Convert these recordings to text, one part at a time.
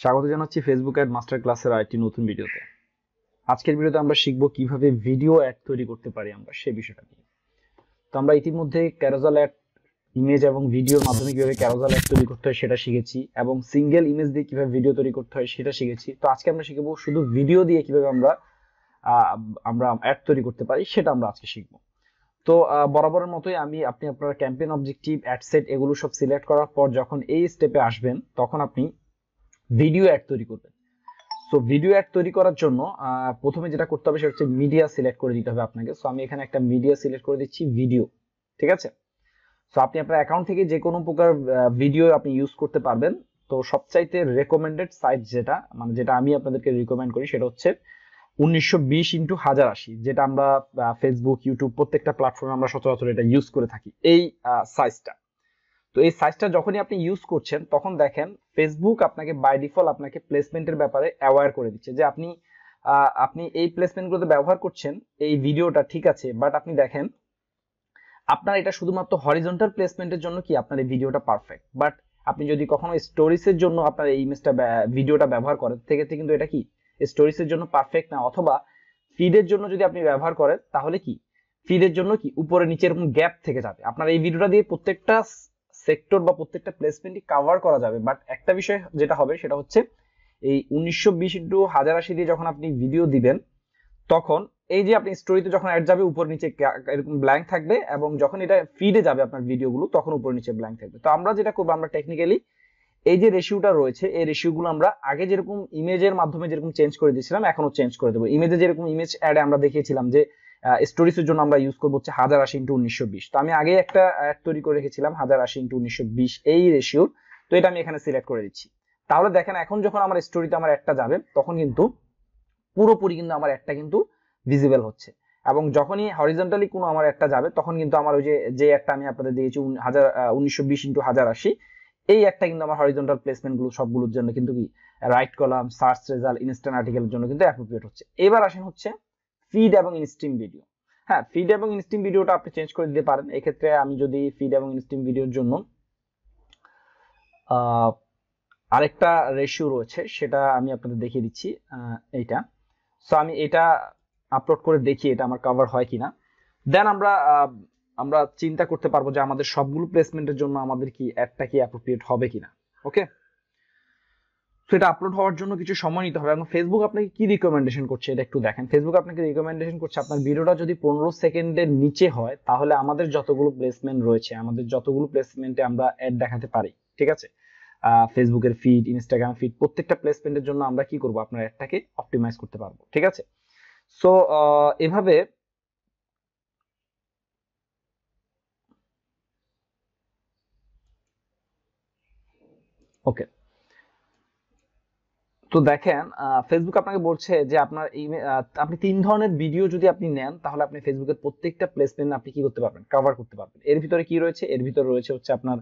স্বাগত জানাচ্ছি Facebook ad master ক্লাসের আরেকটি নতুন ভিডিওতে। আজকের ভিডিওতে আমরা শিখব কিভাবে ভিডিও অ্যাড তৈরি করতে পারি আমরা সেই বিষয়টা নিয়ে। তো আমরা ইতিমধ্যে ক্যারোজাল অ্যাড ইমেজ এবং ভিডিওর মাধ্যমে কিভাবে ক্যারোজাল অ্যাড তৈরি করতে হয় সেটা শিখেছি এবং সিঙ্গেল ইমেজ দিয়ে কিভাবে ভিডিও তৈরি করতে হয় সেটা শিখেছি। তো আজকে আমরা শিখব শুধু ভিডিও দিয়ে কিভাবে আমরা অ্যাড তৈরি করতে পারি সেটা আমরা আজকে শিখব। তো বরাবরের মতোই আপনি আপনার ক্যাম্পেইন অবজেক্টিভ, অ্যাড সেট এগুলো সব সিলেক্ট করার পর যখন এই স্টেপে আসবেন তখন আপনি ভিডিও অ্যাড তৈরি করবেন। সো ভিডিও অ্যাড তৈরি করার জন্য প্রথমে যেটা করতে হবে সেটা হচ্ছে মিডিয়া সিলেক্ট করে দিতে হবে আপনাকে। সো আমি এখানে একটা মিডিয়া সিলেক্ট করে দিচ্ছি, ভিডিও। ঠিক আছে। সো আপনি আপনার অ্যাকাউন্ট থেকে যে কোনো প্রকার ভিডিও আপনি ইউজ করতে পারবেন। তো সবচাইতে রেকমেন্ডেড সাইট যেটা আমি আপনাদেরকে রিকমেন্ড করি সেটা হচ্ছে 1920x1080, যেটা আমরা ফেসবুক, ইউটিউব প্রত্যেকটা প্ল্যাটফর্মে আমরা সচরাচর এটা ইউজ করে থাকি, এই সাইজটা। তো এই সাইজটা যখনই আপনি ইউজ করছেন তখন দেখেন ফেসবুক আপনাকে বাই ডিফল্ট আপনাকে প্লেসমেন্টের ব্যাপারে অ্যাওয়্যার করে দিচ্ছে যে আপনি এই প্লেসমেন্টগুলোতে ব্যবহার করছেন এই ভিডিওটা, ঠিক আছে, বাট আপনি দেখেন আপনার এটা শুধুমাত্র হরিজন্টাল প্লেসমেন্টের জন্য কি আপনার এই ভিডিওটা পারফেক্ট, বাট আপনি যদি কখনো স্টোরিজের জন্য আপনার এই ভিডিওটা ব্যবহার করেন সেক্ষেত্রে কিন্তু এটা কি স্টোরিজের জন্য পারফেক্ট না, অথবা ফিডের জন্য যদি আপনি ব্যবহার করেন তাহলে কি ফিডের জন্য কি উপরে নিচে এরকম গ্যাপ থেকে যাবে। আপনার এই ভিডিওটা দিয়ে প্রত্যেকটা সেক্টর বা প্রত্যেকটা প্লেসমেন্টই কভার করা যাবে, বাট একটা বিষয় যেটা হবে সেটা হচ্ছে এই 1920x1080 দিয়ে যখন আপনি ভিডিও দিবেন তখন এই যে আপনি স্টোরিতে যখন অ্যাড যাবে উপর নিচে এরকম ব্ল্যাঙ্ক থাকবে, এবং যখন এটা ফিডে যাবে আপনার ভিডিওগুলো তখন উপর নিচে ব্ল্যাঙ্ক থাকবে। তো আমরা যেটা করবো, আমরা টেকনিক্যালি এই যে রেশিওটা রয়েছে এই রেশিওগুলো আমরা আগে যেরকম ইমেজের মাধ্যমে যেরকম চেঞ্জ করে দিয়েছিলাম এখনো চেঞ্জ করে দেবো। ইমেজে যেরকম ইমেজ অ্যাডে আমরা দেখিয়েছিলাম যে স্টোরিজের জন্য আমরা ইউজ করবো হচ্ছে 1080x1920। তো আমি আগে একটা অ্যাড তৈরি করে রেখেছিলাম 1080x1920 এই রেশিওর। তো এটা আমি এখানে সিলেক্ট করে দিচ্ছি। তাহলে দেখেন এখন যখন আমার স্টোরিতে আমার অ্যাডটা যাবে তখন কিন্তু পুরোপুরি কিন্তু আমার অ্যাডটা কিন্তু ভিজিবল হচ্ছে, এবং যখনই হরিজন্টালি কোনো আমার একটা যাবে তখন কিন্তু আমার ওই যে একটা আমি আপনাদের দিয়েছি 1920x1080, এই একটা কিন্তু আমার হরিজন্টাল প্লেসমেন্ট গুলো সবগুলোর জন্য কিন্তু কি right column, search result, instant আর্টিকেলের জন্য কিন্তু অ্যাপ্রোপ্রিয়েট হচ্ছে। এবার আসেন হচ্ছে ফিড এবং ইনস্ট্রিম ভিডিও। হ্যাঁ, ফিড এবং ইনস্ট্রিম ভিডিওটা আপনি চেঞ্জ করে দিতে পারেন। এক্ষেত্রে আমি যদি ফিড এবং ইনস্ট্রিম ভিডিওর জন্য আরেকটা রেশিও রয়েছে সেটা আমি আপনাদের দেখিয়ে দিচ্ছি, এইটা। সো আমি এটা আপলোড করে দেখি এটা আমার কভার হয় কিনা, দেন আমরা চিন্তা করতে পারবো যে আমাদের সবগুলো প্লেসমেন্টের জন্য আমাদের কি অ্যাডটা কি অ্যাপ্রোপ্রিয়েট হবে কিনা। ওকে, তো এটা আপলোড হওয়ার জন্য কিছু সময় নিতে হবে। এবং ফেসবুক আপনাকে কি রিকমেন্ডেশন করছে এটা একটু দেখেন। ফেসবুক আপনাকে রিকমেন্ডেশন করছে আপনার ভিডিওটা যদি 15 সেকেন্ডের নিচে হয় তাহলে আমাদের যতগুলো প্লেসমেন্ট রয়েছে, আমাদের যতগুলো প্লেসমেন্টে আমরা অ্যাড দেখাতে পারি, ঠিক আছে, ফেসবুকের ফিড, ইনস্টাগ্রাম ফিড, প্রত্যেকটা প্লেসমেন্টের জন্য আমরা কি করব, আপনার অ্যাডটাকে অপটিমাইজ করতে পারবো। ঠিক আছে। সো এভাবে ওকে। তো দেখেন ফেসবুক আপনাকে বলছে যে আপনি 3 ধরনের ভিডিও যদি আপনি নেন তাহলে আপনি ফেসবুকের প্রত্যেকটা প্লেসমেন্ট আপনি কি করতে পারবেন, কভার করতে পারবেন। এর ভিতরে কি রয়েছে, এর ভিতরে রয়েছে হচ্ছে আপনার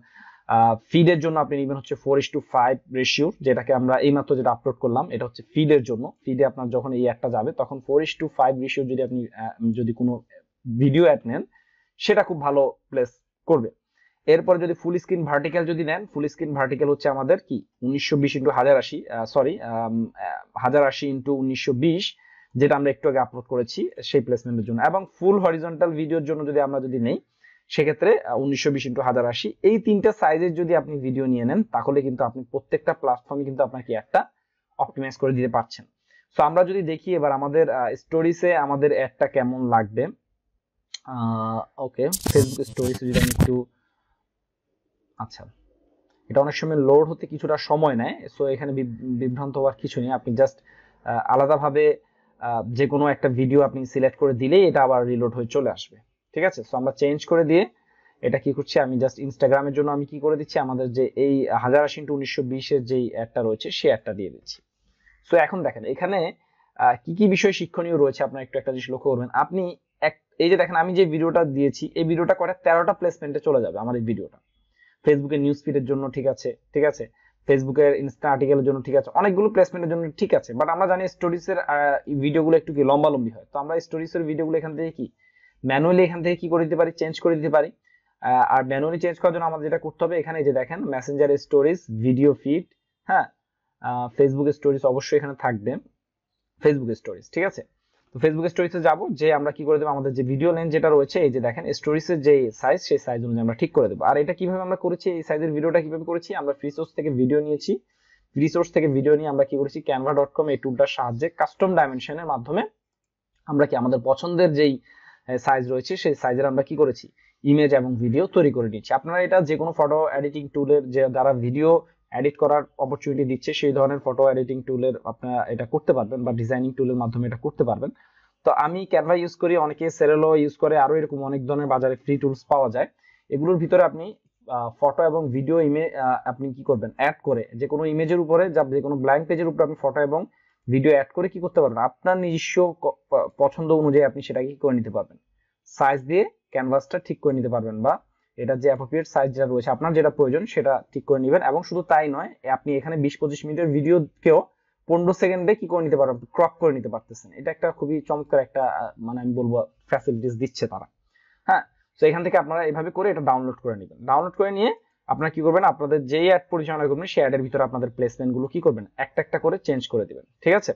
ফিডের জন্য আপনি নেবেন হচ্ছে 4:5 রেশিও, যেটাকে আমরা এইমাত্র যেটা আপলোড করলাম এটা হচ্ছে ফিডের জন্য। ফিডে আপনার যখন এই একটা যাবে তখন 4:5 রেশিও যদি আপনি যদি কোনো ভিডিও অ্যাড নেন সেটা খুব ভালো প্লেস করবে। এরপর যদি ফুল স্ক্রিন ভার্টিক্যাল যদি নেন, ফুল স্ক্রিন ভার্টিক্যাল হচ্ছে আমাদের কি 1920x1080, সরি 1080x1920, যেটা আমরা একটু আগে আপলোড করেছি সেই প্লেসমেন্টের জন্য। এবং ফুল হরিজন্টাল ভিডিওর জন্য যদি আমরা নেই সেক্ষেত্রে 1920x1080, এই তিনটা সাইজের যদি আপনি ভিডিও নিয়ে নেন তাহলে কিন্তু আপনি প্রত্যেকটা প্ল্যাটফর্মে কিন্তু আপনাকে একটা অপটিমাইজ করে দিতে পারছেন। সো আমরা যদি দেখি এবার আমাদের স্টোরিজে আমাদের অ্যাডটা কেমন লাগবে। ওকে, ফেসবুক স্টোরিজে যদি আমি একটু, আচ্ছা, এটা অনেক সময় লোড হতে কিছুটা সময় নেয়। সো এখানে বিভ্রান্ত হওয়ার কিছু নেই, আপনি জাস্ট আলাদাভাবে যে কোনো একটা ভিডিও আপনি সিলেক্ট করে দিলেই এটা আবার রিলোড হয়ে চলে আসবে। ঠিক আছে। সো আমরা চেঞ্জ করে দিয়ে এটা কি করছি, আমি জাস্ট ইনস্টাগ্রামের জন্য আমি কি করে দিচ্ছি, আমাদের যে এই 1080x1920 এর যেই অ্যাডটা রয়েছে সেই অ্যাডটা দিয়ে দিচ্ছি। সো এখন দেখেন এখানে কি কি বিষয় শিক্ষণীয় রয়েছে আপনারা একটু একটা জিনিস লক্ষ্য করবেন। আপনি এই যে দেখেন আমি যে ভিডিওটা দিয়েছি এই ভিডিওটা করে 13টা প্লেসমেন্টে চলে যাবে আমার এই ভিডিওটা। ফেসবুকের নিউজ ফিডের জন্য ঠিক আছে, ঠিক আছে, ফেসবুকের ইনস্টা আর্টিকেলের জন্য ঠিক আছে, অনেকগুলো প্লেসমেন্টের জন্য ঠিক আছে। বাট আমরা জানি স্টোরিজের ভিডিওগুলো একটু কি লম্বি হয়। তো আমরা স্টোরিজের ভিডিওগুলো এখান থেকে কি ম্যানুয়ালি এখান থেকে কি করে দিতে পারি, চেঞ্জ করে দিতে পারি। আর ম্যানুয়ালি চেঞ্জ করার জন্য আমাদের যেটা করতে হবে, এখানে যে দেখেন মেসেঞ্জার স্টোরিজ, ভিডিও ফিড, হ্যাঁ, ফেসবুক স্টোরিজ অবশ্যই এখানে থাকবে, ফেসবুক স্টোরিজ, ঠিক আছে। তো ফেসবুক স্টোরিজে যাব, যে আমরা কি করে দেবো, আমাদের যে ভিডিও লেন্থ যেটা রয়েছে, এই যে দেখেন স্টোরিজের যে সাইজ, সেই সাইজ অনুযায়ী আমরা ঠিক করে দেবো। আর এটা কিভাবে আমরা করেছি, এই সাইজের ভিডিওটা কিভাবে করেছি, আমরা ফ্রি সোর্স থেকে ভিডিও নিয়েছি। ফ্রি সোর্স থেকে ভিডিও নিয়ে আমরা কি করেছি, canva.com এই টুলটার সাহায্যে কাস্টম ডাইমেনশনের মাধ্যমে আমরা কি আমাদের পছন্দের যেই সাইজ রয়েছে সেই সাইজের আমরা কি করেছি, ইমেজ এবং ভিডিও তৈরি করে নিচ্ছি। আপনারা এটা যে কোনো ফটো এডিটিং টুলের যে দ্বারা ভিডিও এডিট করার অপরচুনিটি দিচ্ছে, সেই ধরনের ফটো এডিটিং টুলের আপনারা এটা করতে পারবেন, বা ডিজাইনিং টুলের মাধ্যমে এটা করতে পারবেন। তো আমি ক্যানভা ইউজ করি, অনেকে সেরেলো ইউজ করে, আরো এরকম অনেক ধরনের বাজারে ফ্রি টুলস পাওয়া যায়। এগুলোর ভিতরে আপনি ফটো এবং ভিডিও ইমেজ আপনি কি করবেন, অ্যাড করে যে কোনো ইমেজের উপরে, যে কোনো ব্ল্যাঙ্ক পেজের উপরে আপনি ফটো এবং ভিডিও অ্যাড করে কি করতে পারবেন, আপনার নিজস্ব পছন্দ অনুযায়ী আপনি সেটাকে কি করে নিতে পারবেন, সাইজ দিয়ে ক্যানভাসটা ঠিক করে নিতে পারবেন, বা এটা যে অ্যাপ্রোপ্রিয়েট সাইজ যেটা রয়েছে আপনার যেটা প্রয়োজন সেটা ঠিক করে নেবেন। এবং শুধু তাই নয়, আপনি এখানে 20-25 মিনিটের ভিডিওকেও 15 সেকেন্ডে কি করে নিতে পারবেন, ক্রপ করে নিতে পারতেছেন। এটা একটা খুবই চমৎকার একটা মানে আমি বলবো ফ্যাসিলিটিস দিচ্ছে তারা। হ্যাঁ, তো এখান থেকে আপনারা এইভাবে করে এটা ডাউনলোড করে নেবেন। ডাউনলোড করে নিয়ে আপনারা কি করবেন, আপনাদের যেই অ্যাড পরিচালনা করবেন সেই অ্যাডের ভিতরে আপনাদের প্লেসমেন্ট গুলো কি করবেন, একটা একটা করে চেঞ্জ করে দিবেন, ঠিক আছে।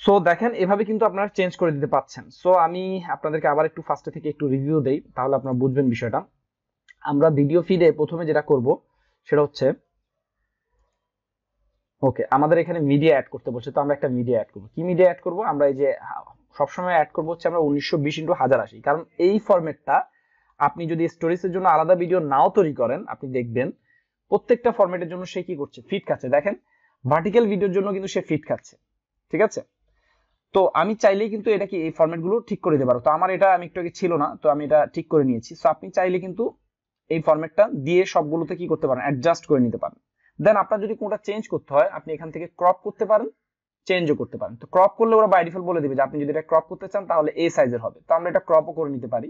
সো দেখেন এভাবে কিন্তু আপনারা চেঞ্জ করে দিতে পাচ্ছেন। সো আমি আপনাদেরকে আবার একটু ফার্স্টে থেকে একটু রিভিউ দেই, তাহলে আপনারা বুঝবেন বিষয়টা। আমরা ভিডিও ফিডে প্রথমে যেটা করব সেটা হচ্ছে, ওকে, আমাদের এখানে মিডিয়া অ্যাড করতে বলছে, তো আমরা একটা মিডিয়া অ্যাড করব। কি মিডিয়া অ্যাড করব, আমরা এই যে সবসময় অ্যাড করব হচ্ছে আমরা 1920x1080, কারণ এই ফরম্যাটটা আপনি যদি স্টোরিজের জন্য আলাদা ভিডিও নাও তৈরি করেন, আপনি দেখবেন প্রত্যেকটা ফরম্যাটের জন্য সে কি করছে, ফিট খাচ্ছে। দেখেন ভার্টিক্যাল ভিডিওর জন্য কিন্তু সে ফিট খাচ্ছে, ঠিক আছে। তো আমি চাইলেই কিন্তু এটা কি এই ফরম্যাট গুলো ঠিক করে দিতে পারো। তো আমার এটা আমি একটু আগে ছিল না, তো আমি এটা ঠিক করে নিয়েছি। সো আপনি চাইলে কিন্তু এই ফরম্যাটটা দিয়ে সবগুলোতে কি করতে পারেন, অ্যাডজাস্ট করে নিতে পারেন। দেন আপনার যদি কোনটা চেঞ্জ করতে হয়, আপনি এখান থেকে ক্রপ করতে পারেন, চেঞ্জও করতে পারেন। তো ক্রপ করলে ওরা বাই ডিফল্ট বলে দিবে যে আপনি যদি এটা ক্রপ করতে চান তাহলে এই সাইজের হবে। তো আমরা এটা ক্রপও করে নিতে পারি।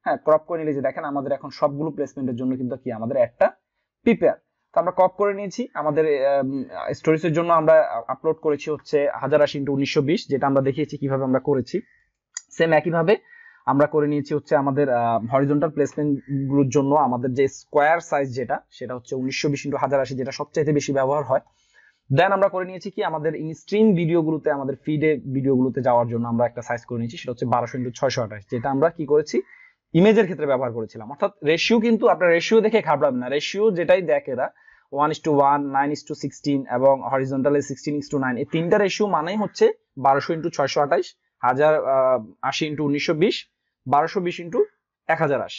হ্যাঁ, ক্রপ করে নিলে যে দেখেন আমাদের এখন সবগুলো প্লেসমেন্টের জন্য কিন্তু কি আমাদের একটা প্রিপেয়ার। তো আমরা ক্রপ করে নিয়েছি। আমাদের স্টোরিজের জন্য আমরা আপলোড করেছি হচ্ছে 1080x1920, যেটা আমরা দেখিয়েছি কিভাবে আমরা করেছি। সেম একইভাবে আমরা করে নিয়েছি হচ্ছে আমাদের হরিজন্টাল প্লেসমেন্ট গুলোর জন্য আমাদের যে স্কোয়ার সাইজ যেটা, সেটা হচ্ছে 1920x1080, যেটা সবচাইতে বেশি ব্যবহার হয়। দেন আমরা করে নিয়েছি কি আমাদের ইনস্ট্রিম ভিডিওগুলোতে, আমাদের ফিডে ভিডিওগুলোতে যাওয়ার জন্য আমরা একটা সাইজ করে নিয়েছি, সেটা হচ্ছে 1200x628, যেটা আমরা কি করেছি, ইমেজের ক্ষেত্রে ব্যবহার করেছিলাম। অর্থাৎ রেশিও কিন্তু আপনার রেশিও দেখে খারাপ না, রেশিও যেটাই দেখে এরা 1:1, 9:16 এবং হরিজন্টালে 16:9, এই তিনটা রেশিও মানেই হচ্ছে 1200x628, 1080x1920, 1220x1080।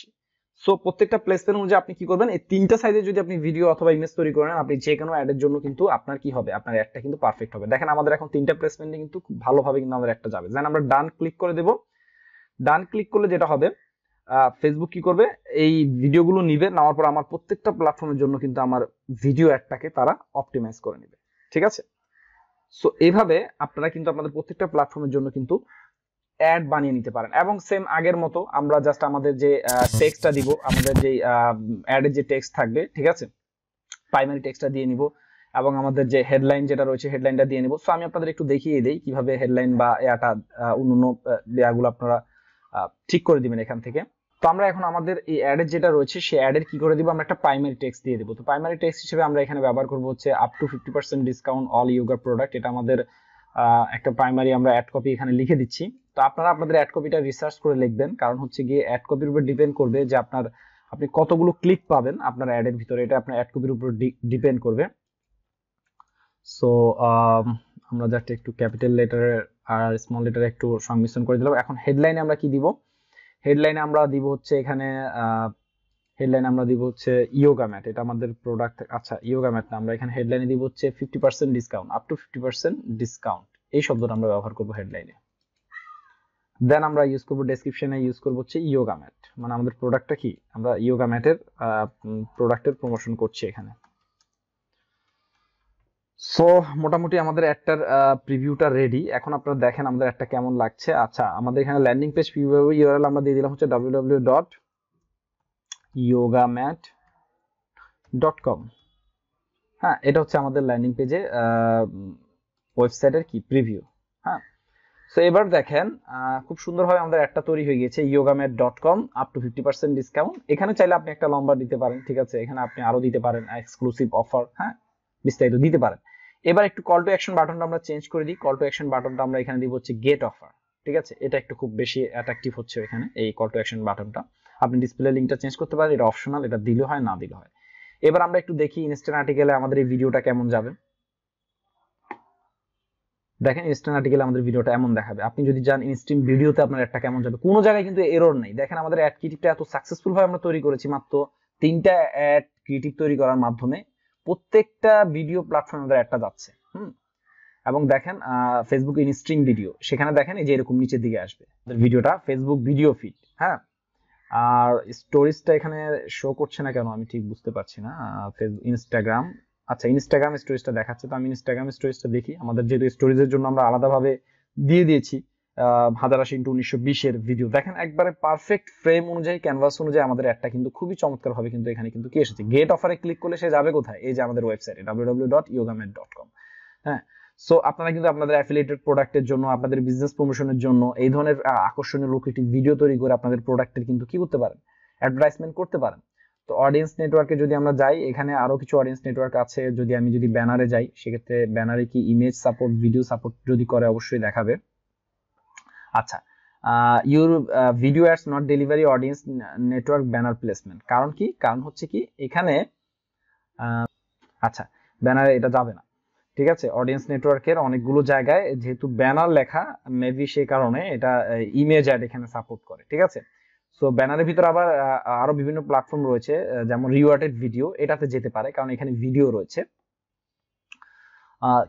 সো প্রত্যেকটা প্লেসমেন্ট অনুযায়ী আপনি কি করবেন, এই তিনটা সাইজে যদি আপনি ভিডিও অথবা ইমেজ তৈরি করেন, আপনি যে কোনো অ্যাডের জন্য কিন্তু আপনার কি হবে, আপনার অ্যাডটা কিন্তু পারফেক্ট হবে। দেখেন আমাদের এখন তিনটা প্লেসমেন্টে কিন্তু খুব ভালোভাবে কিন্তু আমাদের একটা যাবে। দেন আমরা ডান ক্লিক করে দেব। ডান ক্লিক করলে যেটা হবে, ফেসবুক কি করবে, এই ভিডিওগুলো নিবে, নেওয়ার পর আমার প্রত্যেকটা প্ল্যাটফর্মের জন্য কিন্তু আমার ভিডিও অ্যাডটাকে তারা অপটিমাইজ করে নেবে, ঠিক আছে। সো এইভাবে আপনারা কিন্তু আপনাদের প্রত্যেকটা প্ল্যাটফর্মের জন্য কিন্তু অ্যাড বানিয়ে নিতে পারেন। এবং সেম আগের মতো আমরা জাস্ট আমাদের যে টেক্সটটা দিব, আমাদের যে অ্যাডের যে টেক্সট থাকবে, ঠিক আছে, প্রাইমারি টেক্সটটা দিয়ে নিব, এবং আমাদের যে হেডলাইন যেটা রয়েছে হেডলাইনটা দিয়ে নিব। সো আমি আপনাদের একটু দেখিয়ে দেই কিভাবে হেডলাইন বা ইয়াটা অন্যান্য দেয়াগুলো আপনারা ঠিক করে দিবেন এখান থেকে। তো আমরা এখন আমাদের এই অ্যাডের যেটা রয়েছে সেই অ্যাডের কি করে দিব, আমরা একটা প্রাইমারি টেক্সট দিয়ে দিব। তো প্রাইমারি টেক্সট হিসেবে আমরা এখানে ব্যবহার করব হচ্ছে up to 50% discount all yoga product. এটা আমাদের একটা প্রাইমারি আমরা অ্যাড কপি এখানে লিখে দিচ্ছি। তো আপনারা আপনাদের অ্যাড কপিটা রিসার্চ করে লিখবেন, কারণ হচ্ছে গিয়ে অ্যাড কপির উপর ডিপেন্ড করবে যে আপনি কতগুলো ক্লিক পাবেন আপনার অ্যাডের ভিতরে, এটা আপনার অ্যাড কপির উপর ডিপেন্ড করবে। সো আমরা জাস্ট একটু ক্যাপিটাল লেটার আর স্মল লেটার একটু সংমিশ্রণ করে দিলাম। এখন হেডলাইনে আমরা কি দিব, হেডলাইনে আমরা দিব হচ্ছে এখানে হেডলাইনে আমরা দিব হচ্ছে ইয়োগা ম্যাট, এটা আমাদের প্রোডাক্ট। আচ্ছা, ইয়োগা ম্যাট না, আমরা এখানে হেডলাইনে দিব হচ্ছে 50% ডিসকাউন্ট, আপ টু 50% ডিসকাউন্ট, এই শব্দটা আমরা ব্যবহার করব হেডলাইনে। দেন আমরা ইউজ করব ডেসক্রিপশনে, ইউজ করব হচ্ছে ইয়োগা ম্যাট, মানে আমাদের প্রোডাক্টটা কি, আমরা ইয়োগা ম্যাটের প্রোডাক্টের প্রমোশন করছি এখানে। সো মোটামুটি আমাদের একটার প্রিভিউটা রেডি। এখন আপনারা দেখেন আমাদের একটা কেমন লাগছে। আচ্ছা, আমাদের এখানে ল্যান্ডিং পেজ প্রিভিউ ইউআরএল আমরা দিয়ে দিলাম হচ্ছে www.yogamat.com। হ্যাঁ, এটা হচ্ছে আমাদের ল্যান্ডিং পেজে ওয়েবসাইটের কি প্রিভিউ। হ্যাঁ, সো এবার দেখেন খুব সুন্দরভাবে আমাদের একটা তৈরি হয়ে গেছে, yogamat.com আপ টু 50% ডিসকাউন্ট। এখানে চাইলে আপনি একটা লম্বা দিতে পারেন, ঠিক আছে, এখানে আপনি আরো দিতে পারেন এক্সক্লুসিভ অফার। হ্যাঁ, বিস্তারিত দিতে পারেন। এবার একটু কল টু অ্যাকশন বাটনটা আমরা চেঞ্জ করে দিই। কল টু অ্যাকশন বাটনটা আমরা এখানে দিব হচ্ছে গেট অফার, ঠিক আছে? এটা একটু খুব বেশি অ্যাট্রাকটিভ হচ্ছে এখানে এই কল টু অ্যাকশন বাটনটা। আপনি ডিসপ্লে লিংকটা চেঞ্জ করতে পারেন, এটা অপশনাল, এটা দিলে হয় না দিলে হয়। এবার আমরা একটু দেখি ইনস্ট্যান্ট আর্টিকেলে আমাদের এই ভিডিওটা কেমন যাবে। দেখেন ইনস্ট্যান্ট আর্টিকেলে আমাদের ভিডিওটা এমন দেখাবে। আপনি যদি যান ইনস্ট্যান্ট ভিডিওতে আপনার অ্যাডটা কেমন যাবে, কোনো জায়গায় কিন্তু এরর নেই। দেখেন আমাদের অ্যাড ক্রিয়েটিভটা এত সাকসেসফুল ভাবে আমরা তৈরি করেছি, মাত্র 3টা অ্যাড ক্রিয়েটিভ তৈরি করার মাধ্যমে প্রত্যেকটা ভিডিও প্ল্যাটফর্মে আমাদের অ্যাডটা যাচ্ছে। এবং দেখেন ফেসবুক ইনস্ট্রিম ভিডিও, সেখানে দেখেন এই যে এরকম নিচের দিকে আসবে ভিডিওটা, ফেসবুক ভিডিও ফিড। হ্যাঁ, আর স্টোরিজটা এখানে শো করছে না কেন আমি ঠিক বুঝতে পারছি না। ফেসবুক, ইনস্টাগ্রাম, আচ্ছা ইনস্টাগ্রাম স্টোরিজটা দেখাচ্ছে, তো আমি ইনস্টাগ্রাম স্টোরিজটা দেখি। আমাদের যেহেতু স্টোরিজের জন্য আমরা আলাদাভাবে দিয়ে দিয়েছি 1080x1920 এর ভিডিও, দেখেন একবারে পারফেক্ট ফ্রেম অনুযায়ী, ক্যানভাস অনুযায়ী আমাদের অ্যাডটা কিন্তু খুবই চমৎকার ভাবে কিন্তু এখানে কিন্তু কি এসেছে। গেট অফারে ক্লিক করলে সে যাবে কোথায়? এই যে আমাদের ওয়েবসাইটে www.yogamed.com। হ্যাঁ, সো আপনারা কিন্তু আপনাদের অ্যাফিলিয়েটেড প্রোডাক্টের জন্য, আপনাদের বিজনেস প্রমোশনের জন্য এই ধরনের আকর্ষণীয় লোকেটিভ ভিডিও তৈরি করে আপনাদের প্রোডাক্টের কিন্তু কি করতে পারেন, অ্যাডভার্টাইজমেন্ট করতে পারেন। তো অডিয়েন্স নেটওয়ার্কে যদি আমরা যাই, এখানে আরো কিছু অডিয়েন্স নেটওয়ার্ক আছে। যদি ব্যানারে যাই, সেক্ষেত্রে ব্যানারে কি ইমেজ সাপোর্ট, ভিডিও সাপোর্ট যদি করে অবশ্যই দেখাবে। আচ্ছা, your video ads not delivery audience network banner placement. কারণ কি? কারণ হচ্ছে কি এখানে আচ্ছা ব্যানারে এটা যাবে না, ঠিক আছে? অডিয়েন্স নেটওয়ার্কের অনেকগুলো জায়গায় যেহেতু ব্যানার লেখা, মেবি সেই কারণে এটা ইমেজ অ্যাড এখানে সাপোর্ট করে, ঠিক আছে? সো ব্যানারের ভিতরে আবার আরো বিভিন্ন প্ল্যাটফর্ম রয়েছে, যেমন রিওয়ার্ডেড ভিডিও, এটাতে যেতে পারে কারণ এখানে ভিডিও রয়েছে।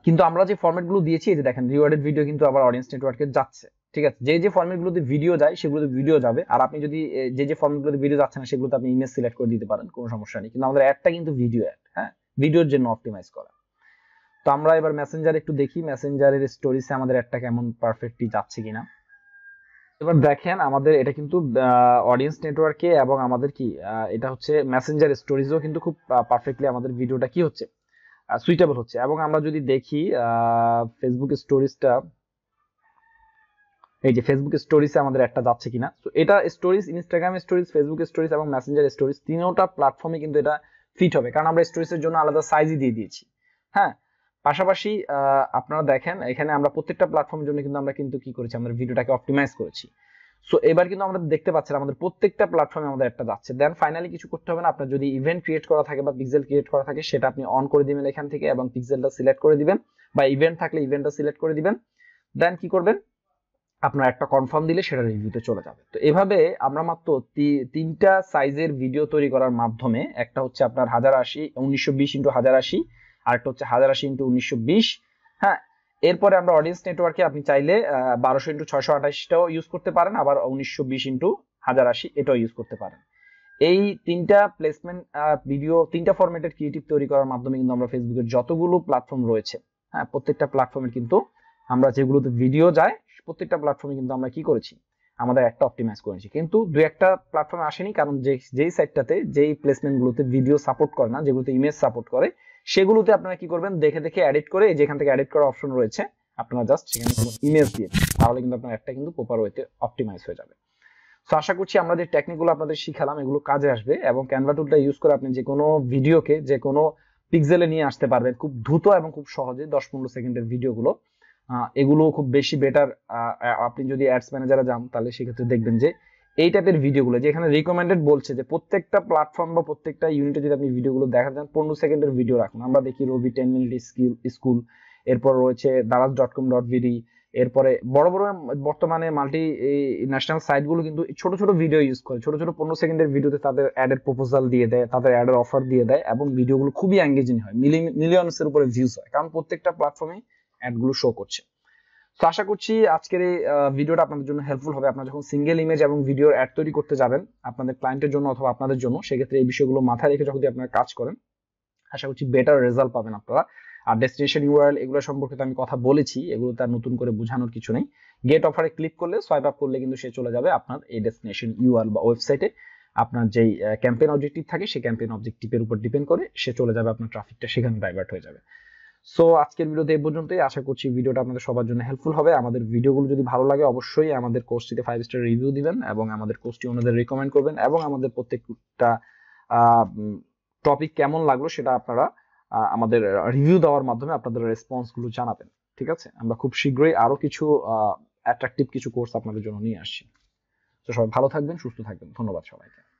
কিন্তু আমরা যে ফরম্যাট গুলো দিয়েছি, এই যে দেখেন রিওয়ার্ডেড ভিডিও কিন্তু আবার অডিয়েন্স নেটওয়ার্কে যাচ্ছে, ঠিক আছে? যে ফরম্যাট গুলোতে ভিডিও যায় সেগুলোতে ভিডিও যাবে। আর আপনি যদি যে ফরম্যাট গুলোতে ভিডিও যাচ্ছে না সেগুলোতে আপনি ইমেজ সিলেক্ট করে দিতে পারেন, কোনো সমস্যা নেই। কিন্তু আমাদের অ্যাডটা কিন্তু ভিডিও অ্যাড, হ্যাঁ, ভিডিওর জন্য অপটিমাইজ করা। তো আমরা এবার মেসেঞ্জার একটু দেখি, মেসেঞ্জারের স্টোরিজে আমাদের অ্যাডটা কেমন পারফেক্টলি যাচ্ছে কিনা। এবার দেখেন আমাদের এটা কিন্তু অডিয়েন্স নেটওয়ার্কে এবং আমাদের কি এটা হচ্ছে মেসেঞ্জার স্টোরিজও কিন্তু খুব পারফেক্টলি আমাদের ভিডিওটা কি হচ্ছে, সুইটেবল হচ্ছে। এবং আমরা যদি দেখি ফেসবুক স্টোরিজটা, এই যে ফেসবুক স্টোরিজে আমাদের একটা যাচ্ছে কিনা। তো এটা stories, Instagram stories, Facebook stories এবং মেসেঞ্জার স্টোরিজ তিনটা প্ল্যাটফর্মে কিন্তু এটা ফিট হবে, কারণ আমরা স্টোরিজের জন্য আলাদা সাইজই দিয়ে দিয়েছি। হ্যাঁ, পাশাপাশি আপনারা দেখেন এখানে আমরা প্রত্যেকটা প্ল্যাটফর্মের জন্য কিন্তু আমরা কিন্তু কি করেছি, আমরা ভিডিওটাকে অপটিমাইজ করেছি। সো এবার কিন্তু আমরা দেখতে পাচ্ছেন আমাদের প্রত্যেকটা প্ল্যাটফর্মে আমাদের একটা যাচ্ছে। দেন ফাইনালি কিছু করতে হবে না, আপনার যদি ইভেন্ট ক্রিয়েট করা থাকে বা পিক্সেল ক্রিয়েট করা থাকে, সেটা আপনি অন করে দিবেন এখান থেকে এবং পিক্সেলটা সিলেক্ট করে দিবেন, বা ইভেন্ট থাকলে ইভেন্টটা সিলেক্ট করে দিবেন। দেন কি করবেন, আপনার একটা কনফার্ম দিলে সেটা রিভিউতে চলে যাবে। তো এভাবে আমরা মাত্র 3টা সাইজের ভিডিও তৈরি করার মাধ্যমে, একটা হচ্ছে আপনার 1920x1080, আর একটা হচ্ছে 1080x1920। হ্যাঁ, এরপরে আমরা অডিয়েন্স নেটওয়ার্কে আপনি চাইলে 1200x628টাও ইউজ করতে পারেন, আবার 1920x1080 এটাও ইউজ করতে পারেন। এই 3টা প্লেসমেন্ট ভিডিও, 3টা ফরম্যাটের ক্রিয়েটিভ তৈরি করার মাধ্যমে কিন্তু আমরা ফেসবুকের যতগুলো প্ল্যাটফর্ম রয়েছে, হ্যাঁ, প্রত্যেকটা প্ল্যাটফর্মের কিন্তু আমরা যেগুলোতে ভিডিও যায় প্রত্যেকটা প্ল্যাটফর্মে কিন্তু আমরা কি করেছি, আমাদের একটা অপটিমাইজ করেছি। কিন্তু দুই একটা প্ল্যাটফর্মে আসেনি, কারণ যেই সাইটটাতে যেই প্লেসমেন্ট গুলোতে ভিডিও সাপোর্ট করে না, যেগুলোতে ইমেজ সাপোর্ট করে, সেগুলোতে আপনারা কি করবেন, দেখে দেখে এডিট করে, যেখান থেকে এডিট করার অপশন রয়েছে, আপনারা জাস্ট সেখানে কোনো ইমেজ দিয়ে, তাহলে কিন্তু আপনার একটা কিন্তু প্রপার ওয়েতে অপটিমাইজ হয়ে যাবে। সো আশা করছি আমরা যে টেকনিকগুলো আপনাদের শিখালাম এগুলো কাজে আসবে, এবং ক্যানভা টুলটা ইউজ করে আপনি যে কোনো ভিডিওকে যে কোনো পিক্সেলে নিয়ে আসতে পারবেন খুব দ্রুত এবং খুব সহজে। 10-15 সেকেন্ডের ভিডিওগুলো এগুলো খুব বেশি বেটার। আপনি যদি অ্যাডস ম্যানেজারে যান তাহলে সেক্ষেত্রে দেখবেন যে এই টাইপের ভিডিওগুলো যেখানে রিকমেন্ডেড বলছে যে প্রত্যেকটা প্ল্যাটফর্ম বা প্রত্যেকটা ইউনিটে যদি আপনি ভিডিওগুলো দেখা যান 15 সেকেন্ডের ভিডিও রাখুন। আমরা দেখি রবি 10 মিনিট স্কুল, এরপর রয়েছে daraz.com.vd, এরপরে বড় বড় বর্তমানে মাল্টি ন্যাশনাল সাইটগুলো কিন্তু ছোট ছোট ভিডিও ইউজ করে, ছোট ছোট 15 সেকেন্ডের ভিডিওতে তাদের অ্যাডের প্রপোজাল দিয়ে দেয়, তাদের অ্যাডের অফার দিয়ে দেয়, এবং ভিডিওগুলো খুবই এঙ্গেজিং হয়, মিলিয়নসের উপরে ভিউজ হয়, কারণ প্রত্যেকটা প্ল্যাটফর্মে অ্যাডগুলো শো করছে। তো আশা করছি আজকের এই ভিডিওটা আপনাদের জন্য হেল্পফুল হবে। আপনারা যখন সিঙ্গেল ইমেজ এবং ভিডিওর অ্যাড তৈরি করতে যাবেন আপনাদের ক্লায়েন্টের জন্য অথবা আপনাদের জন্য, সেক্ষেত্রে এই বিষয়গুলো মাথায় রেখে যখন আপনারা কাজ করেন, আশা করছি বেটার রেজাল্ট পাবেন আপনারা। আর ডেস্টিনেশন ইউআরএল এগুলো সম্পর্কে তো আমি কথা বলেছি, এগুলো তার নতুন করে বোঝানোর কিছু নেই। গেট অফারে ক্লিক করলে, সোয়াইপ আপ করলে কিন্তু সে চলে যাবে আপনার এই ডেস্টিনেশন ইউআরএল বা ওয়েবসাইটে। আপনার যেই ক্যাম্পেইন অবজেক্টিভ থাকে সেই ক্যাম্পেইন অবজেক্টিভের উপর ডিপেন্ড করে সে চলে যাবে, আপনার ট্রাফিকটা সেখানে ডাইভার্ট হয়ে যাবে। সো আজকের ভিডিওতে এই পর্যন্তই। আশা করছি ভিডিওটা আপনাদের সবার জন্য হেল্পফুল হবে। আমাদের ভিডিওগুলো যদি ভালো লাগে অবশ্যই আমাদের কোর্সটিতে 5 স্টার রিভিউ দিবেন এবং আমাদের কোর্সটি অন্যদের রিকমেন্ড করবেন, এবং আমাদের প্রত্যেকটা টপিক কেমন লাগলো সেটা আপনারা আমাদের রিভিউ দেওয়ার মাধ্যমে আপনাদের রেসপন্স গুলো জানাবেন। ঠিক আছে, আমরা খুব শীঘ্রই আরো কিছু অ্যাট্রাকটিভ কিছু কোর্স আপনাদের জন্য নিয়ে আসছি। তো সবাই ভালো থাকবেন, সুস্থ থাকবেন। ধন্যবাদ সবাইকে।